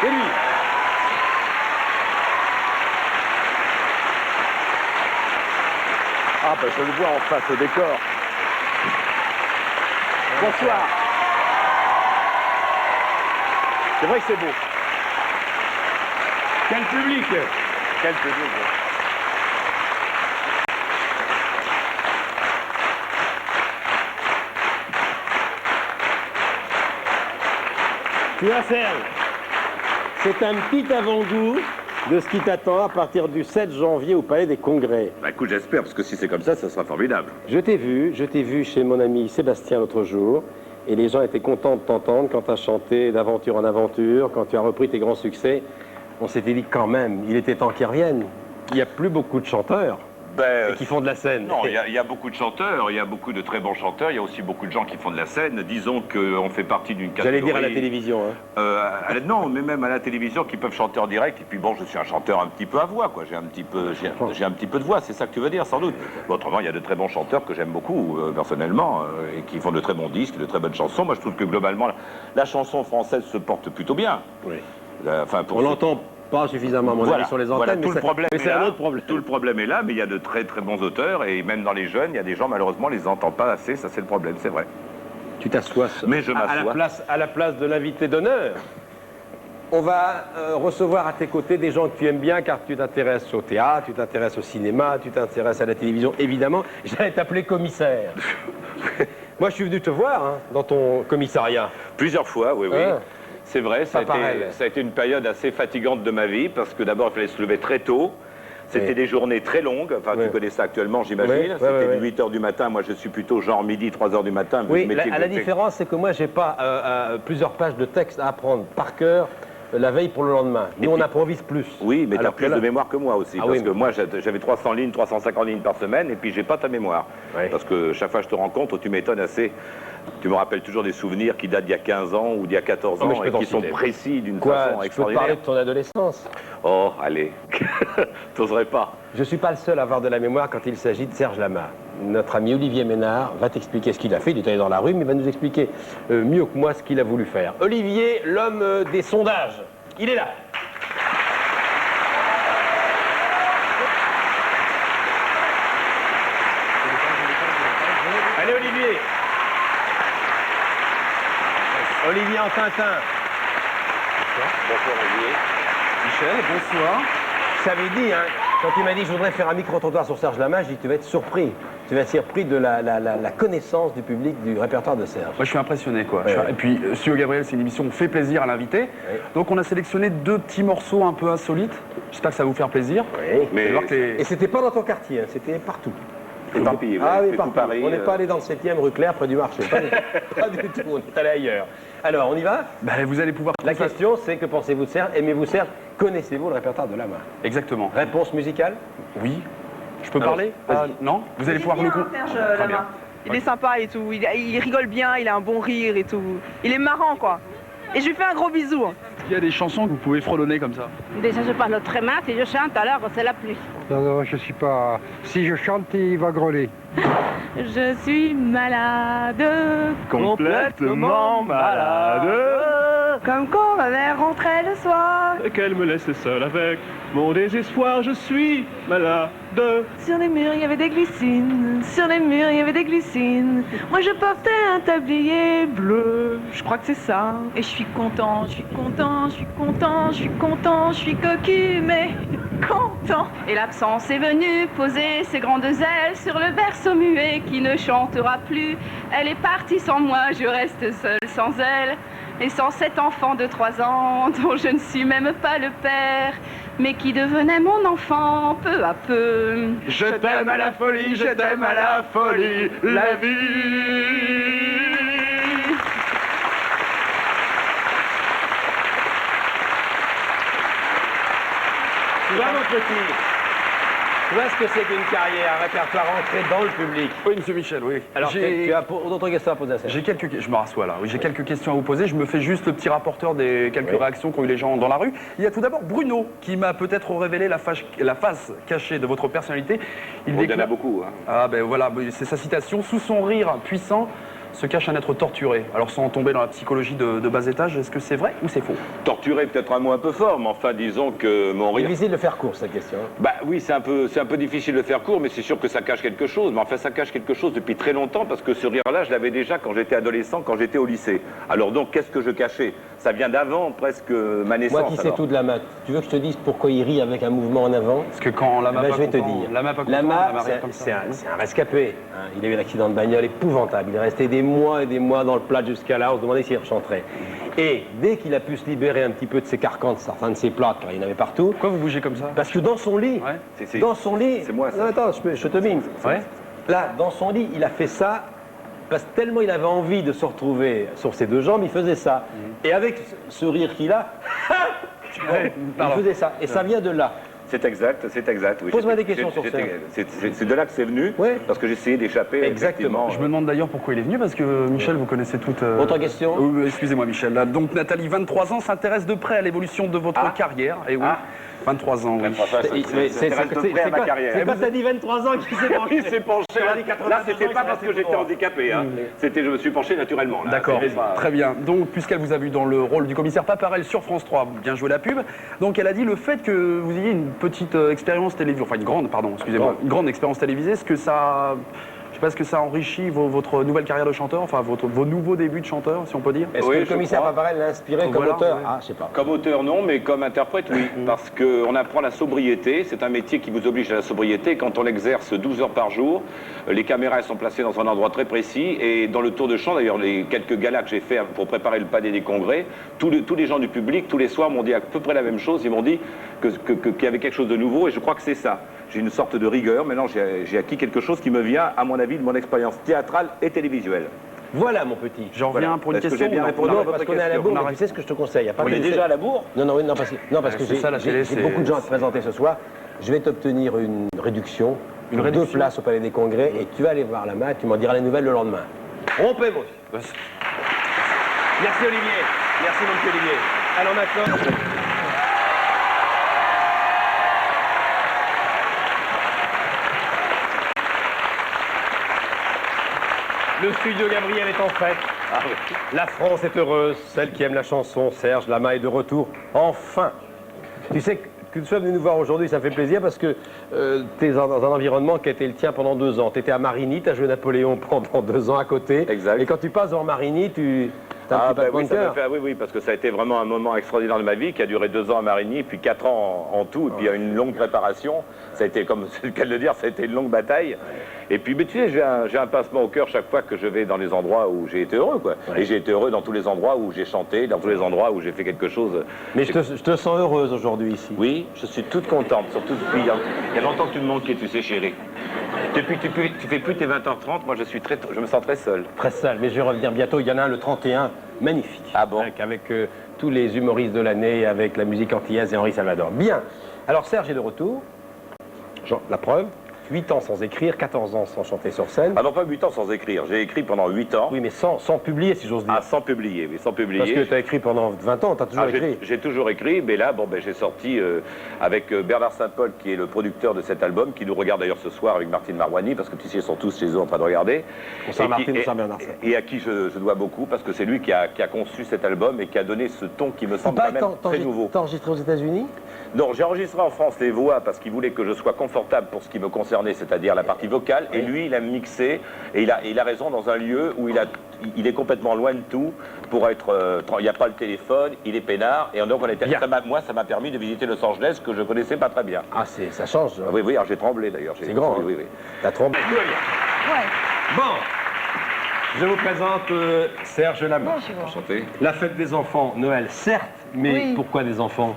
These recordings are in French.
C'est lui. Ah, ben je le vois en face au décor. Bonsoir. C'est vrai que c'est beau. Quel public. Quel public. Tu vois, Serge, c'est un petit avant-goût de ce qui t'attend à partir du 7 janvier au Palais des Congrès. Bah écoute, j'espère, parce que si c'est comme ça sera formidable. Je t'ai vu chez mon ami Sébastien l'autre jour, et les gens étaient contents de t'entendre quand tu as chanté d'aventure en aventure, quand tu as repris tes grands succès. On s'était dit quand même, il était temps qu'ils reviennent. Il n'y a plus beaucoup de chanteurs qui font de la scène. Non, il y a beaucoup de chanteurs, il y a beaucoup de très bons chanteurs, il y a aussi beaucoup de gens qui font de la scène. Disons qu'on fait partie d'une catégorie... J'allais dire à la télévision. Hein. Non, mais même à la télévision, qui peuvent chanter en direct. Et puis bon, je suis un chanteur un petit peu à voix, quoi. J'ai un petit peu de voix, c'est ça que tu veux dire, sans doute. Bon, autrement, il y a de très bons chanteurs que j'aime beaucoup, personnellement, et qui font de très bons disques, de très bonnes chansons. Moi, je trouve que globalement, la chanson française se porte plutôt bien. Oui. On l'entend pas suffisamment, à mon avis, sur les antennes, mais c'est un autre problème. Tout le problème est là, mais il y a de très très bons auteurs, et même dans les jeunes, il y a des gens, malheureusement, on les entend pas assez, ça c'est le problème, c'est vrai. Tu t'assois Mais je m'assois. À la place de l'invité d'honneur. On va recevoir à tes côtés des gens que tu aimes bien, car tu t'intéresses au théâtre, tu t'intéresses au cinéma, tu t'intéresses à la télévision, évidemment. J'allais t'appeler commissaire. Moi, je suis venu te voir hein, dans ton commissariat. Plusieurs fois, oui, oui. Ah. C'est vrai, ça a été une période assez fatigante de ma vie, parce que d'abord, il fallait se lever très tôt. C'était des journées très longues, enfin tu connais ça actuellement, j'imagine. C'était 8 h du matin, moi je suis plutôt genre midi, 3 h du matin. Oui, la différence, c'est que moi, j'ai pas plusieurs pages de texte à apprendre par cœur la veille pour le lendemain. Nous, on improvise plus. Oui, mais tu as plus de mémoire que moi aussi. Parce que moi, j'avais j'avais 300 lignes, 350 lignes par semaine, et puis j'ai pas ta mémoire. Oui. Parce que chaque fois que je te rencontre, tu m'étonnes assez. Tu me rappelles toujours des souvenirs qui datent d'il y a 15 ans ou d'il y a 14 ans, et qui sont précis d'une façon extraordinaire. Tu peux parler de ton adolescence? Oh, allez, t'oserais pas. Je ne suis pas le seul à avoir de la mémoire quand il s'agit de Serge Lama. Notre ami Olivier Ménard va t'expliquer ce qu'il a fait. Il est allé dans la rue, mais il va nous expliquer mieux que moi ce qu'il a voulu faire. Olivier, l'homme des sondages, il est là. Allez, Olivier. Olivier en Tintin. Bonsoir, Olivier. Michel, bonsoir. Je t'avais dit, hein, quand il m'a dit que je voudrais faire un micro-trottoir sur Serge Lama, je dis que tu vas être surpris. Tu vas être surpris de la connaissance du public du répertoire de Serge. Moi, je suis impressionné, quoi. Ouais. Et puis, Studio Gabriel, c'est une émission qui fait plaisir à l'invité. Oui. Donc, on a sélectionné 2 petits morceaux un peu insolites. J'espère que ça va vous faire plaisir. Oui. Mais voir que les... Et c'était pas dans ton quartier, hein, c'était partout. Éparpillé, Ah oui, tout partout. Paris, On n'est pas allé dans le 7e rue Claire, près du marché. Pas du tout, on est allé ailleurs. Alors, on y va? vous allez pouvoir... La question, c'est que pensez-vous de Serge? Aimez-vous Serge? Connaissez-vous le répertoire de Lama? Exactement. Réponse musicale? Oui. Je peux Alors, parler? vas-y. Non? Vous allez pouvoir bien, nous... Serge Très bien. Lama. Il est sympa et tout, il rigole bien, il a un bon rire et tout. Il est marrant, quoi. Et je lui fais un gros bisou. Il y a des chansons que vous pouvez fredonner comme ça. Déjà, je parle très mal, si je chante, alors c'est la pluie. Non, je suis pas... Si je chante, il va grôler. Je suis malade, Complètement malade. comme qu'on m'avait rentré le soir. Et qu'elle me laisse seule avec mon désespoir, je suis malade. Sur les murs, il y avait des glycines. Sur les murs, il y avait des glycines. Moi, je portais un tablier bleu. Je crois que c'est ça. Et je suis content, je suis content, je suis content, je suis content, je suis cocu, mais content. Et l'absence est venue poser ses grandes ailes sur le berceau muet qui ne chantera plus. Elle est partie sans moi, je reste seule sans elle. Et sans cet enfant de 3 ans, dont je ne suis même pas le père, mais qui devenait mon enfant peu à peu. Je t'aime à la folie, je t'aime à la folie, la vie. Tu vois, mon petit, tu vois ce que c'est qu'une carrière, un répertoire ancré dans le public? Oui, monsieur Michel, oui. Alors, tu as d'autres questions à poser à Serge? J'ai quelques... Je me rassois là. Oui, j'ai quelques questions à vous poser. Je me fais juste le petit rapporteur des quelques réactions qu'ont eu les gens dans la rue. Il y a tout d'abord Bruno, qui m'a peut-être révélé la face cachée de votre personnalité. Il y en a beaucoup. Hein. Ah ben voilà, c'est sa citation. Sous son rire puissant, se cache un être torturé. Alors sans tomber dans la psychologie de bas étage, est-ce que c'est vrai ou c'est faux? Torturé, peut-être un mot un peu fort, mais enfin, disons que mon rire... Difficile de faire court, cette question. Bah oui, c'est un peu difficile de faire court, mais c'est sûr que ça cache quelque chose. Mais enfin, ça cache quelque chose depuis très longtemps, parce que ce rire-là, je l'avais déjà quand j'étais adolescent, quand j'étais au lycée. Alors donc, qu'est-ce que je cachais? Ça vient d'avant, presque, ma naissance. Moi qui sais tout de la maths, tu veux que je te dise pourquoi il rit avec un mouvement en avant? Parce que quand Lama Je vais te dire. Lama pas content, Lama, Lama rien comme ça. c'est un rescapé. Hein. Il a eu un accident de bagnole épouvantable. Il est resté des mois et des mois dans le plat jusqu'à là. On se demandait s'il rechanterait. Et dès qu'il a pu se libérer un petit peu de ses carcans, de certains de ses plats, car il y en avait partout. Pourquoi vous bougez comme ça? Parce que dans son lit, Ouais. dans son lit. C'est moi, ça. Non, attends, je te mine. Ouais. Là, dans son lit, il a fait ça. Parce que tellement il avait envie de se retrouver sur ses deux jambes, il faisait ça. Et avec ce rire qu'il a, il faisait ça. Et ça vient de là. C'est exact, oui. Pose-moi des questions sur ça. C'est de là que c'est venu, Ouais. parce que j'essayais d'échapper. Exactement. Je me demande d'ailleurs pourquoi il est venu, parce que Michel, vous connaissez toutes... Autre question? Excusez-moi Michel. Là, donc Nathalie, 23 ans, s'intéresse de près à l'évolution de votre carrière. Et oui, 23 ans, oui. C'est quand t'as dit 23 ans qu'il s'est penché. Il s'est penché. Là, c'était pas parce que j'étais handicapé. Hein. C'était, je me suis penché naturellement. là. D'accord, C'était pas- très bien. Donc, puisqu'elle vous a vu dans le rôle du commissaire Paparel sur France 3, bien joué la pub. Donc, elle a dit le fait que vous ayez une petite expérience télévisée, enfin une grande expérience télévisée, est-ce que ça... Je sais pas, est-ce que ça enrichit votre nouvelle carrière de chanteur, enfin vos nouveaux débuts de chanteur, si on peut dire? Est-ce Oui, que le je commissaire crois. Paparel l'a inspiré comme Voilà, auteur? ouais. Ah, je sais pas. Comme auteur, non, mais comme interprète, oui. Parce qu'on apprend la sobriété. C'est un métier qui vous oblige à la sobriété. Quand on l'exerce 12 heures par jour, les caméras elles sont placées dans un endroit très précis. Et dans le tour de chant, d'ailleurs, les quelques galas que j'ai fait pour préparer le palais des congrès, tous les gens du public, tous les soirs, m'ont dit à peu près la même chose. Ils m'ont dit qu'il y avait quelque chose de nouveau. Et je crois que c'est ça. J'ai une sorte de rigueur. Maintenant, j'ai acquis quelque chose qui me vient, à mon avis, de mon expérience théâtrale et télévisuelle. Voilà, mon petit. J'en reviens pour une Est-ce que question. j'ai bien ou non répondu à Non, votre parce qu'on est à la question? bourre, mais tu sais ce que je te conseille. Y a pas On de- est déjà à la bourre? Non, parce que c'est ça, la télé, j'ai c'est- beaucoup de gens à te présenter ce soir. Je vais t'obtenir une réduction, deux réduction places au Palais des Congrès, et tu vas aller voir Lama, et tu m'en diras les nouvelles le lendemain. Rompez, moi. Merci Olivier. Merci mon petit Olivier. Alors maintenant. Le studio Gabriel est en fête. La France est heureuse, celle qui aime la chanson, Serge Lama est de retour. Enfin. Tu sais que tu sois venu nous voir aujourd'hui, ça fait plaisir parce que tu es dans un environnement qui a été le tien pendant 2 ans. Tu étais à Marigny, tu as joué Napoléon pendant 2 ans à côté. Exact. Et quand tu passes en Marigny, tu as un petit bah battement oui, de ça m'a cœur. fait, oui, parce que ça a été vraiment un moment extraordinaire de ma vie qui a duré 2 ans à Marigny, puis 4 ans en tout, et puis il y a une longue préparation. Ça a été, comme c'est le cas de le dire, ça a été une longue bataille. Et puis, mais tu sais, j'ai un pincement au cœur chaque fois que je vais dans les endroits où j'ai été heureux, quoi. Ouais. Et j'ai été heureux dans tous les endroits où j'ai chanté, dans tous les endroits où j'ai fait quelque chose. Mais je te sens heureuse aujourd'hui ici. Oui, je suis toute contente, surtout depuis... Il y a longtemps que tu me manquais, tu sais, chérie. Depuis que tu fais plus tes 20h30, moi je me sens très seul. Très sale, mais je vais revenir bientôt. Il y en a un le 31, magnifique. Ah bon? Avec tous les humoristes de l'année, avec la musique antillaise et Henri Salvador. Bien. Alors Serge est de retour. La preuve, 8 ans sans écrire, 14 ans sans chanter sur scène. Ah non, pas 8 ans sans écrire. J'ai écrit pendant 8 ans. Oui, mais sans publier, si j'ose dire. Ah, sans publier, oui, sans publier. Parce que tu as écrit pendant 20 ans, tu as toujours écrit. J'ai toujours écrit, mais là, j'ai sorti avec Bernard Saint-Paul, qui est le producteur de cet album, qui nous regarde d'ailleurs ce soir avec Martine Marouani, parce que tu sais, ils sont tous chez eux en train de regarder. Bonsoir Martine, bonsoir Bernard Saint-Paul. Et à qui je dois beaucoup, parce que c'est lui qui a conçu cet album et qui a donné ce ton qui me semble quand même très nouveau. T'as enregistré aux États-Unis? Non, j'ai enregistré en France les voix parce qu'il voulait que je sois confortable pour ce qui me concernait, c'est-à-dire la partie vocale. Et lui, il a mixé et il a raison dans un lieu où il est complètement loin de tout pour être... il n'y a pas le téléphone, il est peinard. Et donc, moi, ça m'a permis de visiter Los Angeles que je connaissais pas très bien. Ah, ça change. Ah oui, alors j'ai tremblé d'ailleurs. C'est grand. Oui, oui. T'as tremblé. Ouais. Bon, je vous présente Serge Lama. Bonjour. Enchanté. La fête des enfants, Noël, certes, mais Oui. pourquoi des enfants?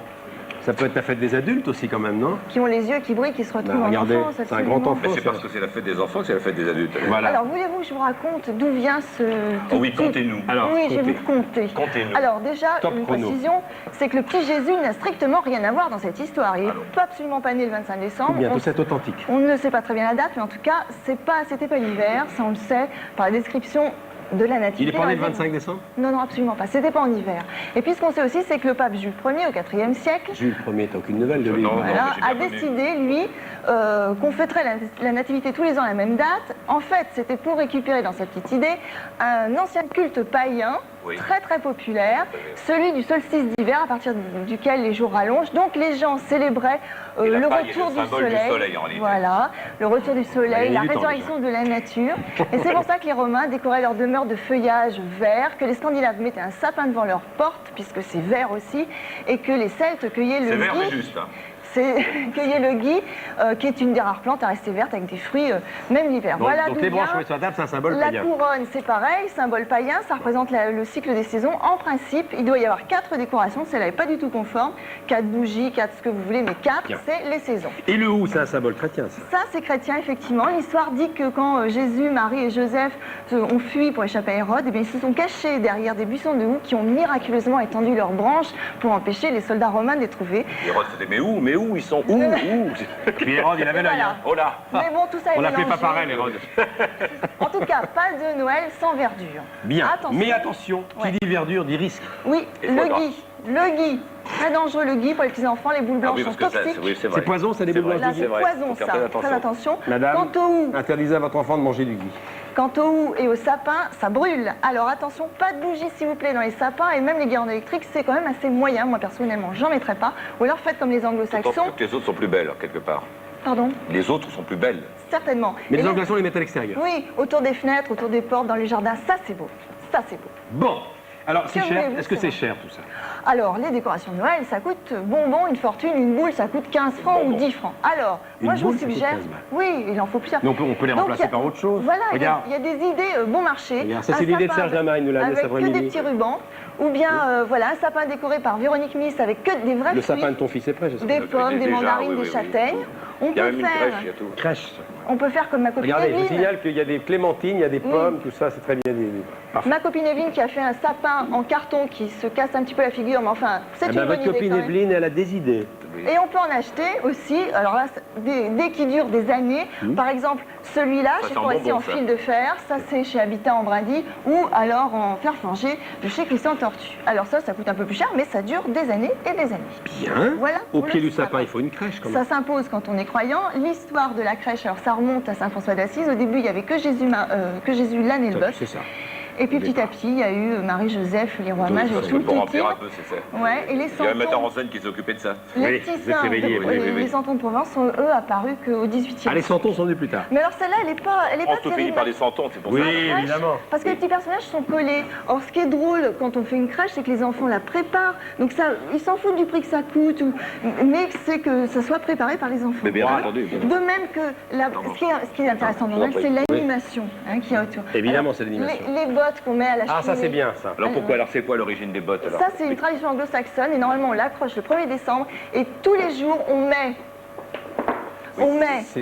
Ça peut être la fête des adultes aussi quand même, non? Qui ont les yeux qui brillent, qui se retrouvent en Regardez, enfance. c'est un grand absolument. enfant. Mais c'est parce que c'est la fête des enfants que c'est la fête des adultes. Voilà. Alors, voulez-vous que je vous raconte d'où vient ce... Oh oui, comptez-nous. Alors, oui, je vais comptez. vous conter. Comptez-nous. Alors déjà, Top une chrono. précision, c'est que le petit Jésus n'a strictement rien à voir dans cette histoire. Il n'est absolument pas né le 25 décembre. Ou bien tout c'est authentique. On ne sait pas très bien la date, mais en tout cas, c'était pas l'hiver, ça on le sait, par la description de la nativité. Il est pas né le dans les 25 décembre? Non, non, absolument pas. C'était pas en hiver. Et puis ce qu'on sait aussi, c'est que le pape Jules Ier, au IVe siècle, Jules Ier, t'as aucune nouvelle de lui? Non, voilà, mais j'ai bien a connu. décidé, lui, qu'on fêterait la nativité tous les ans à la même date. En fait, c'était pour récupérer dans sa petite idée un ancien culte païen, Oui. très très populaire, celui du solstice d'hiver, à partir duquel les jours rallongent. Donc les gens célébraient Et la le paille est retour le du symbole du soleil. soleil, en réalité. Voilà, le retour du soleil, Il y a la du temps, résurrection de la nature. Et c'est pour ça que les Romains décoraient leur demeure de feuillage vert, que les Scandinaves mettaient un sapin devant leur porte, puisque c'est vert aussi, et que les Celtes cueillaient le C'est vert, mais gui. juste. Hein. C'est cueillir le gui, qui est une des rares plantes à rester verte avec des fruits, même l'hiver. Donc, Voilà donc d'où les vient branches sur la table, c'est un symbole la païen. couronne, c'est pareil, symbole païen, ça représente le cycle des saisons. En principe, il doit y avoir 4 décorations, celle-là n'est pas du tout conforme. 4 bougies, 4 ce que vous voulez, mais 4, Bien. c'est les saisons. Et le hou, c'est un symbole chrétien, ça. Ça, c'est chrétien, effectivement. L'histoire dit que quand Jésus, Marie et Joseph ont fui pour échapper à Hérode, eh bien, ils se sont cachés derrière des buissons de houx qui ont miraculeusement étendu leurs branches pour empêcher les soldats romains de les trouver. Hérode, c'était mais où ils sont où Puis Hérode, il avait l'œil. Voilà. Hein. Oh là. Mais bon, tout ça est On l'appelait mélangé. pas pareil, Hérode. En tout cas, pas de Noël sans verdure. Bien. Attention. Mais attention, Ouais. qui dit verdure dit risque. Oui, Et foie gras. le gui. Très dangereux le gui pour les petits enfants, les boules Ah blanches oui, sont parce que ça, toxiques. oui, c'est vrai. C'est poison, ça, les C'est boules vrai, blanches Là, du c'est c'est vrai. poison, Faut faire ça. très Très attention. attention. Madame, Quant au hou, interdisez à votre enfant de manger du gui. quant au hou et au sapin, ça brûle. Alors attention, pas de bougies s'il vous plaît dans les sapins et même les guirlandes électriques, c'est quand même assez moyen. Moi personnellement, j'en mettrais pas. Ou alors faites comme les D'autant anglo-saxons. que les autres sont plus belles, quelque part. Pardon, Les autres sont plus belles. certainement. Mais Et les anglo-saxons les mettent à l'extérieur. Oui, autour des fenêtres, autour des portes, dans les jardins, ça c'est beau. Ça c'est beau. Bon. Alors, c'est Que cher. voulez-vous Est-ce que c'est savoir cher, tout ça? Alors, les décorations de Noël, ça coûte bonbon, une fortune, une boule, ça coûte 15 francs ou 10 francs. Alors, Une moi je vous boule, ça coûte suggère, 15 balles. oui, il en faut plusieurs. Mais on peut les Donc, remplacer il y a- par autre chose. Voilà, il y a- Regarde. il y a des idées bon marché. Regarde, ça, Un c'est l'idée de sapin Serge Lama, il nous l'a amené cet avec que des après-midi. petits rubans, ou bien voilà, un sapin décoré par Véronique Miss avec que des vrais Le fruits, sapin de ton fils est prêt, j'espère. des Je pommes, connais des déjà, mandarines, oui, des oui, oui. châtaignes. On Il y a peut même une faire, crèche, il y a tout. Crèche. on peut faire comme ma copine Regardez, je vous Evelyne. signale qu'il y a des clémentines, il y a des pommes, tout ça, c'est très bien dit. Parfait. Ma copine Evelyne qui a fait un sapin en carton qui se casse un petit peu la figure, mais enfin, c'est Ah une ben, bonne votre idée copine quand même. Evelyne, elle a des idées. Et on peut en acheter aussi, alors là, des qui durent des années. Par exemple, celui-là, Ça chez sent Forestier bonbon, en ça. fil de fer, ça c'est chez Habitat en Brindy, ou alors en fer forgé de chez Christian Tortue. Alors ça coûte un peu plus cher, mais ça dure des années et des années. Bien. Voilà, Au vous pied le du sapin, savez. il faut une crèche quand même. Ça s'impose quand on est croyant. L'histoire de la crèche, alors ça remonte à Saint-François d'Assise. Au début, il n'y avait que Jésus, l'âne et le bœuf. C'est ça. Et puis petit à petit, il y a eu Marie-Joseph, les rois mages et Parce que tout pour le remplir un titre. peu, c'est ça. Ouais, et les Il y a un metteur en santons, scène qui s'est occupé de ça. les Oui, petits vous êtes saints, réveillés, oui, les oui, oui. santons de Provence sont eux apparus qu'au XVIIIe. Ah, les santons sont venus plus tard. Mais alors celle-là, elle est pas France tout finit terrible. par des santons, c'est pour ça. Oui, évidemment. Parce que les petits personnages sont collés. Or, ce qui est drôle quand on fait une crèche, c'est que les enfants la préparent. Donc ça, ils s'en foutent du prix que ça coûte, mais c'est que ça soit préparé par les enfants. Mais bien Voilà. entendu. De même que ce qui est intéressant dans Noël, c'est l'animation qu'il y a autour. Évidemment, Alors, c'est l'animation. Les bottes qu'on met à la cheminée. Ah, ça c'est bien, ça. Alors pourquoi Alors c'est quoi l'origine des bottes alors Ça, c'est une tradition anglo-saxonne et normalement on l'accroche le 1er décembre et tous les jours on met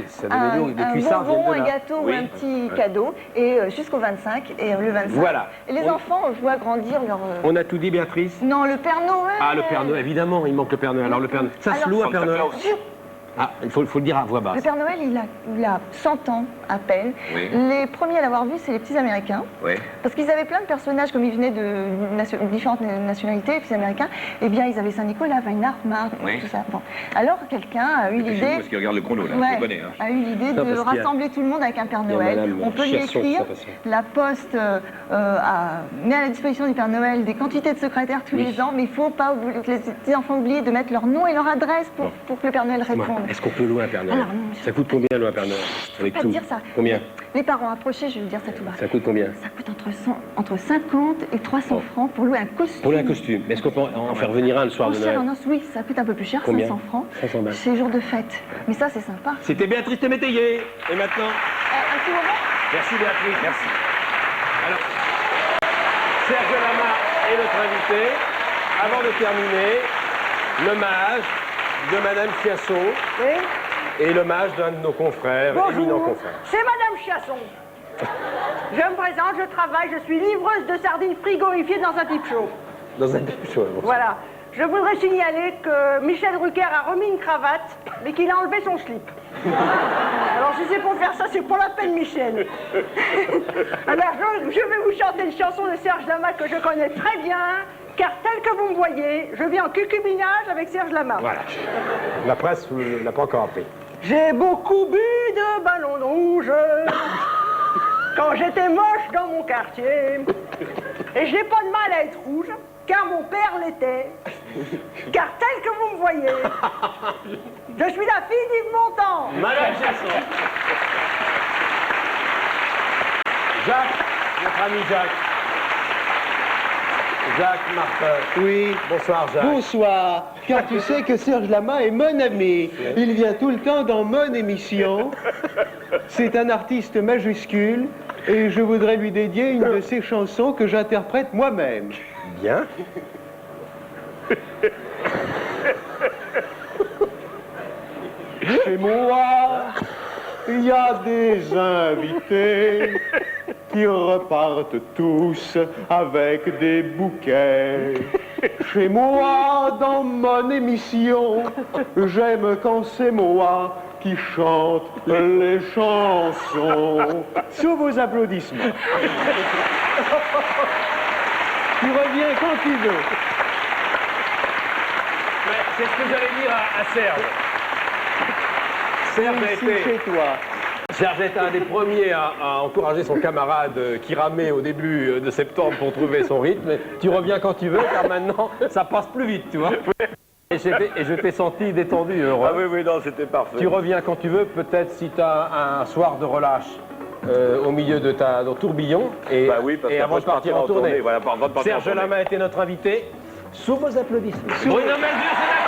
Ça donne des un cuissards viennent bonbon, de un là. gâteau Oui. ou un petit cadeau et jusqu'au 25 et le 25. Voilà. Et les On- enfants voient grandir leur... On a tout dit, Béatrice. Non, le Père Noël. Ah, le Père Noël, évidemment, il manque le Père Noël. Alors, le Père Noël. Ça se Alors, loue un Santa Père Noël. Claus. Ah, il faut le dire à voix basse. Le Père Noël, il a 100 ans à peine. Oui. Les premiers à l'avoir vu, c'est les petits Américains. Oui. Parce qu'ils avaient plein de personnages, comme ils venaient de différentes nationalités, les petits Américains. Eh bien, ils avaient Saint-Nicolas, Weihnachten, Oui. tout ça. Bon. Alors, quelqu'un a eu l'idée... Parce qu'il regarde le chrono là, Ouais, je connais. Hein. a eu l'idée Non, de parce qu'il y a- rassembler tout le monde avec un Père il y a Noël. Madame On peut lui Chiasson, écrire, ça, parce que- la Poste met à la disposition du Père Noël des quantités de secrétaires tous Oui. les ans, mais il ne faut pas que les petits enfants oublient de mettre leur nom et leur adresse pour que le Père Noël Dis-moi, réponde. est-ce qu'on peut louer un Père Noël? Alors, non, je- Ça coûte combien louer un Père Noël? Avec pas tout. dire ça. Combien? Les parents approchés, je vais vous dire ça tout bas. Ça coûte combien? Ça coûte entre 50 et 300 francs pour louer un costume. Pour louer un costume. Est-ce qu'on peut en faire venir un le soir En de chair en Noël? os, oui, ça coûte un peu plus cher, Combien? 500 francs. 500 balles. C'est jour de fête. Mais ça, c'est sympa. C'était Béatrice Témétayer. Et maintenant? Un petit moment. Merci Béatrice. Merci. Alors, Serge Lama est notre invité. Avant de terminer, l'hommage de Madame Chiasson Oui. et l'hommage d'un de nos confrères, éminents Bonjour, confrères. c'est Madame Chiasson. Je me présente, je travaille, je suis livreuse de sardines frigorifiées dans un type chaud. Dans un type chaud. Voilà. Je voudrais signaler que Michel Drucker a remis une cravate, mais qu'il a enlevé son slip. Alors si c'est pour faire ça, c'est pour la peine, Michel. Alors je vais vous chanter une chanson de Serge Lama que je connais très bien, car tel que vous me voyez, je vis en cucubinage avec Serge Lama. Voilà. La presse ne l'a pas encore appris. J'ai beaucoup bu de ballons de rouge quand j'étais moche dans mon quartier. Et je n'ai pas de mal à être rouge, car mon père l'était. Car tel que vous me voyez, je suis la fille d'Yves Montand. Madame Chasson. Jacques, notre ami Jacques. Jacques Martin. Oui. Bonsoir Jacques. Bonsoir. Car tu sais que Serge Lama est mon ami. Il vient tout le temps dans mon émission. C'est un artiste majuscule et je voudrais lui dédier une de ses chansons que j'interprète moi-même. Bien. Chez moi, il y a des invités qui repartent tous avec des bouquets. Chez moi, dans mon émission, j'aime quand c'est moi qui chante les chansons. Sous vos applaudissements. Tu reviens quand tu veux. C'est ce que j'allais dire à Serge. Serge a Ici été... chez toi. Serge était un des premiers à encourager son camarade qui ramait au début de septembre pour trouver son rythme. Tu reviens quand tu veux, car maintenant, ça passe plus vite, tu vois. Et je t'ai senti détendu, heureux. Ah oui, oui, non, c'était parfait. Tu reviens quand tu veux, peut-être si tu as un soir de relâche au milieu de ton tourbillon et, Bah oui, parce et qu'après, avant de partir en tournée. Voilà, avant de partir en Serge tournée. Lama était notre invité. Sous vos applaudissements. Bruno Melville, c'est la